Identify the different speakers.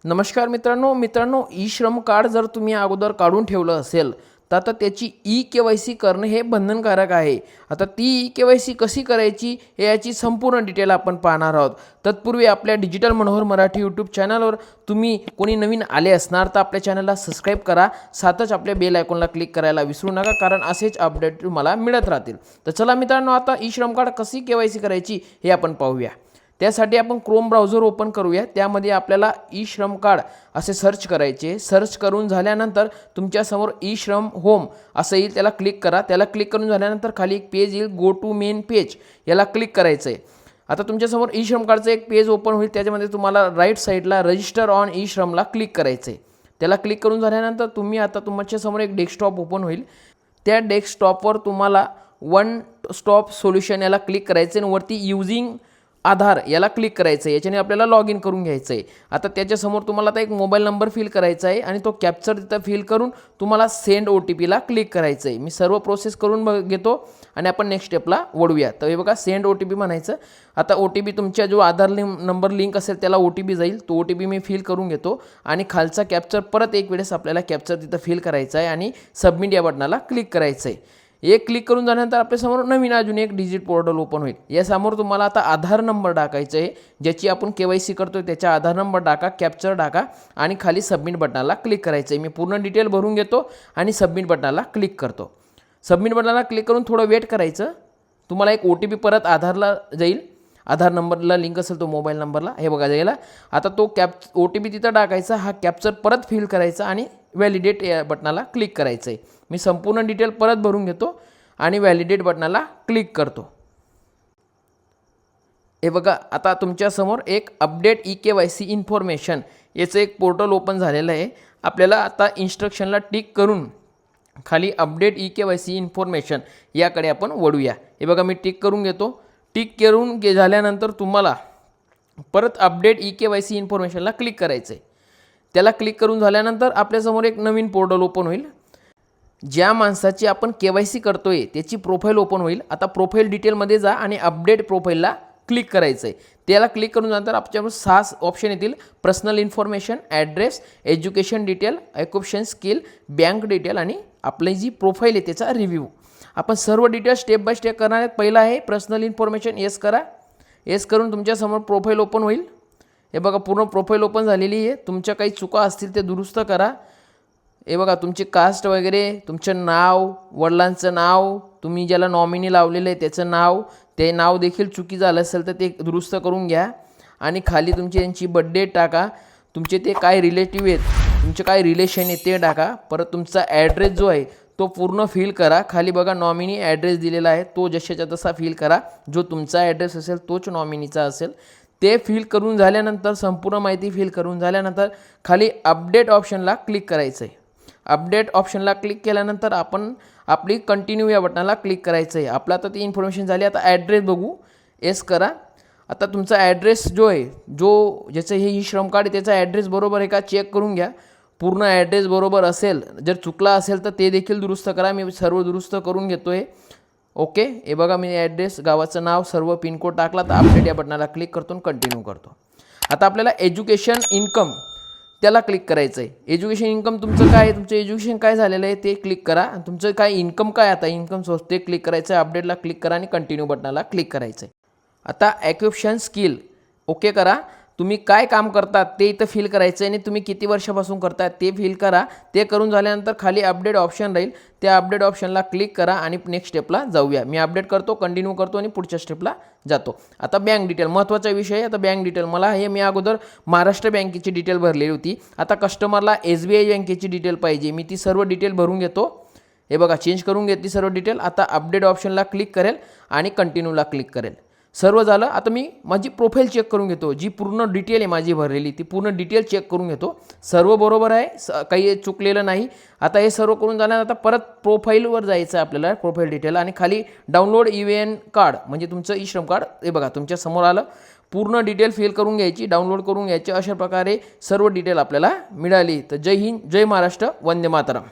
Speaker 1: नमस्कार मित्रांनो, ई श्रम कार्ड जर तुम्ही अगोदर काढून ठेवलं असेल तर आता त्याची ई-के-वाय-सी करणं हे बंधनकारक आहे. आता ती ई-के-वाय-सी कशी करायची हे याची संपूर्ण डिटेल आपण पाहणार आहोत. तत्पूर्वी आपल्या डिजिटल मनोहर मराठी यूट्यूब चॅनलवर तुम्ही कोणी नवीन आले असणार तर आपल्या चॅनलला सबस्क्राईब करा. साथच आपल्या बेल आयकॉनला क्लिक करायला विसरू नका, कारण असेच अपडेट तुम्हाला मिळत राहतील. तर चला मित्रांनो, आता ई श्रम कार्ड कशी के-वाय-सी करायची हे आपण पाहूया. त्यासाठी आपण क्रोम ब्राउझर ओपन करूया. त्यामध्ये आपल्याला ई श्रम कार्ड असे सर्च करायचे. सर्च करून झाल्यानंतर तुमच्यासमोर ई श्रम होम असं येईल, त्याला क्लिक करा. त्याला क्लिक करून झाल्यानंतर खाली एक पेज येईल, गो टू मेन पेज, याला क्लिक करायचं आहे. आता तुमच्यासमोर ई श्रम कार्डचं एक पेज ओपन होईल. त्याच्यामध्ये तुम्हाला राईट साईडला रजिस्टर ऑन ई श्रमला क्लिक करायचं आहे. त्याला क्लिक करून झाल्यानंतर तुम्ही आता तुमच्यासमोर एक डेस्कटॉप ओपन होईल. त्या डेस्कटॉपवर तुम्हाला वन स्टॉप सोल्युशन याला क्लिक करायचं आणि वरती यूजिंग आधार याला क्लिक करायचं आहे. याच्याने आपल्याला लॉग इन करून घ्यायचं आहे. आता त्याच्यासमोर तुम्हाला आता एक मोबाईल नंबर फिल करायचा आहे आणि तो कॅप्चर तिथं फिल करून तुम्हाला सेंड OTPला क्लिक करायचं आहे. मी सर्व प्रोसेस करून घेतो आणि आपण नेक्स्ट स्टेपला वळूया. तर हे बघा, सेंड OTP म्हणायचं. आता OTP तुमच्या जो आधार नंबर लिंक असेल त्याला OTP जाईल. तो OTP मी फिल करून घेतो आणि खालचा कॅप्चर परत एक वेळेस आपल्याला कॅप्चर तिथं फिल करायचा आहे आणि सबमिट या बटनाला क्लिक करायचं आहे. एक क्लिक करून झाल्यानंतर आपल्यासमोर नवीन अजून एक डिजिट पोर्टल ओपन होईल. यासमोर तुम्हाला आता आधार नंबर टाकायचा आहे. ज्याची आपण के-वाय-सी करतोय त्याचा आधार नंबर टाका, कॅप्चर टाका आणि खाली सबमिट बटनाला क्लिक करायचं आहे. मी पूर्ण डिटेल भरून घेतो आणि सबमिट बटनाला क्लिक करतो. सबमिट बटनाला क्लिक करून थोडं वेट करायचं. तुम्हाला एक OTP परत आधारला जाईल. आधार नंबरला लिंक असेल तो मोबाईल नंबरला, हे बघा जायला. आता तो OTP तिथं टाकायचा, हा कॅप्चर परत फिल करायचा आणि व्हॅलिडेट या बटनाला क्लिक करायचं आहे. मी संपूर्ण डिटेल परत भरून घेतो आणि व्हॅलिडेट बटनाला क्लिक करतो. हे बघा, आता तुमच्यासमोर एक अपडेट ई-के-वाय-सी इन्फॉर्मेशन याचं एक पोर्टल ओपन झालेलं आहे. आपल्याला आता इन्स्ट्रक्शनला टिक करून खाली अपडेट ई-के-वाय-सी इन्फॉर्मेशन याकडे आपण वळूया. हे बघा, मी टिक करून घेतो. टिक करून झाल्यानंतर तुम्हाला परत अपडेट ई-के-वाय-सी इन्फॉर्मेशनला क्लिक करायचं आहे. त्याला क्लिक करून झाल्यानंतर आपल्यासमोर एक नवीन पोर्टल ओपन होईल. ज्या माणसाची आपण के-वाय-सी करतोय त्याची प्रोफाईल ओपन होईल. आता प्रोफाईल डिटेलमध्ये जा आणि अपडेट प्रोफाईलला क्लिक करायचं आहे. त्याला क्लिक करून नंतर आपल्यासमोर 6 ऑप्शन येतील. Personal information, address, education detail, occupation skill, bank detail आणि आपली जी प्रोफाईल आहे त्याचा रिव्ह्यू. आपण सर्व डिटेल स्टेप बाय स्टेप करणार आहेत. पहिला आहे पर्सनल इन्फॉर्मेशन, येस करा. येस करून तुमच्यासमोर प्रोफाईल ओपन होईल. हे बघा, पूर्ण प्रोफाईल ओपन झालेली आहे. तुमच्या काही चुका असतील ते दुरुस्त करा. हे बघा, तुमची कास्ट वगैरे, तुमचं नाव, वडिलांचं नाव, तुम्ही ज्याला नॉमिनी लावलेलं आहे त्याचं नाव, ते नाव देखील चुकी झालं असेल तर ते दुरुस्त करून घ्या. आणि खाली तुमची यांची बर्थडे टाका. तुमचे ते काय रिलेटिव्ह आहेत, तुमचे काय रिलेशन आहे ते टाका. परत तुमचा ॲड्रेस जो आहे तो पूर्ण फिल करा. खाली बघा नॉमिनी ॲड्रेस दिलेला आहे, तो जशाच्या तसा फिल करा. जो तुमचा ॲड्रेस असेल तोच नॉमिनीचा असेल. ते फिल करून झाल्यानंतर, संपूर्ण माहिती फिल करून झाल्यानंतर खाली अपडेट ऑप्शनला क्लिक करायचं आहे. अपडेट ऑप्शनला क्लिक केल्यानंतर आपण आपली कंटिन्यू या बटनाला क्लिक करायचं आहे. आपलं आता ती इन्फॉर्मेशन झाली. आता ॲड्रेस बघू. येस करा. आता तुमचा ॲड्रेस जो आहे, ज्याचं हे ई श्रम कार्ड आहे त्याचा ॲड्रेस बरोबर आहे का चेक करून घ्या. पूर्ण ॲड्रेस बरोबर असेल, जर चुकला असेल तर ते देखील दुरुस्त करा. मी सर्व दुरुस्त करून घेतो आहे. ओके, हे बघा, मी ॲड्रेस, गावाचं नाव, सर्व पिनकोड टाकला. तर अपडेट या बटनाला क्लिक करतो आणि कंटिन्यू करतो. आता आपल्याला एज्युकेशन इन्कम त्याला क्लिक करायचं आहे. एज्युकेशन इन्कम तुमचं काय आहे, तुमचं एज्युकेशन काय झालेलं आहे ते क्लिक करा. तुमचं काय इन्कम काय, आता इन्कम सोर्स ते क्लिक करायचं आहे. अपडेटला क्लिक करा आणि कंटिन्यू बटनाला क्लिक करायचं आहे. आता ऑक्युपेशन स्किल ओके करा. तुम्ही काय काम करतात ते इथं फिल करायचं आहे आणि तुम्ही किती वर्षापासून करताय ते फिल करा. ते करून झाल्यानंतर खाली अपडेट ऑप्शन राहील, त्या अपडेट ऑप्शनला क्लिक करा आणि नेक्स्ट स्टेपला जाऊया. मी अपडेट करतो, कंटिन्यू करतो आणि पुढच्या स्टेपला जातो. आता बँक डिटेल महत्त्वाचा विषय. आता बँक डिटेल मला हे मी अगोदर महाराष्ट्र बँकेची डिटेल भरलेली होती. आता कस्टमरला SBI बँकेची डिटेल पाहिजे. मी ती सर्व डिटेल भरून घेतो. हे बघा, चेंज करून घेतली सर्व डिटेल. आता अपडेट ऑप्शनला क्लिक करेल आणि कंटिन्यूला क्लिक करेल. सर्व झालं. आता मी माझी प्रोफाईल चेक करून घेतो. जी पूर्ण डिटेल आहे माझी भरलेली ती पूर्ण डिटेल चेक करून घेतो. सर्व बरोबर आहे, काही चुकलेलं नाही. आता हे सर्व करून झाल्यानंतर परत प्रोफाईलवर जायचं आहे आपल्याला, प्रोफाईल डिटेल, आणि खाली डाउनलोड EVN कार्ड म्हणजे तुमचं ई श्रम कार्ड. हे बघा, तुमच्या समोर आलं. पूर्ण डिटेल फिल करून घ्यायची, डाउनलोड करून घ्यायची. अशा प्रकारे सर्व डिटेल आपल्याला मिळाली. तर जय हिंद, जय महाराष्ट्र, वंदे मातरम.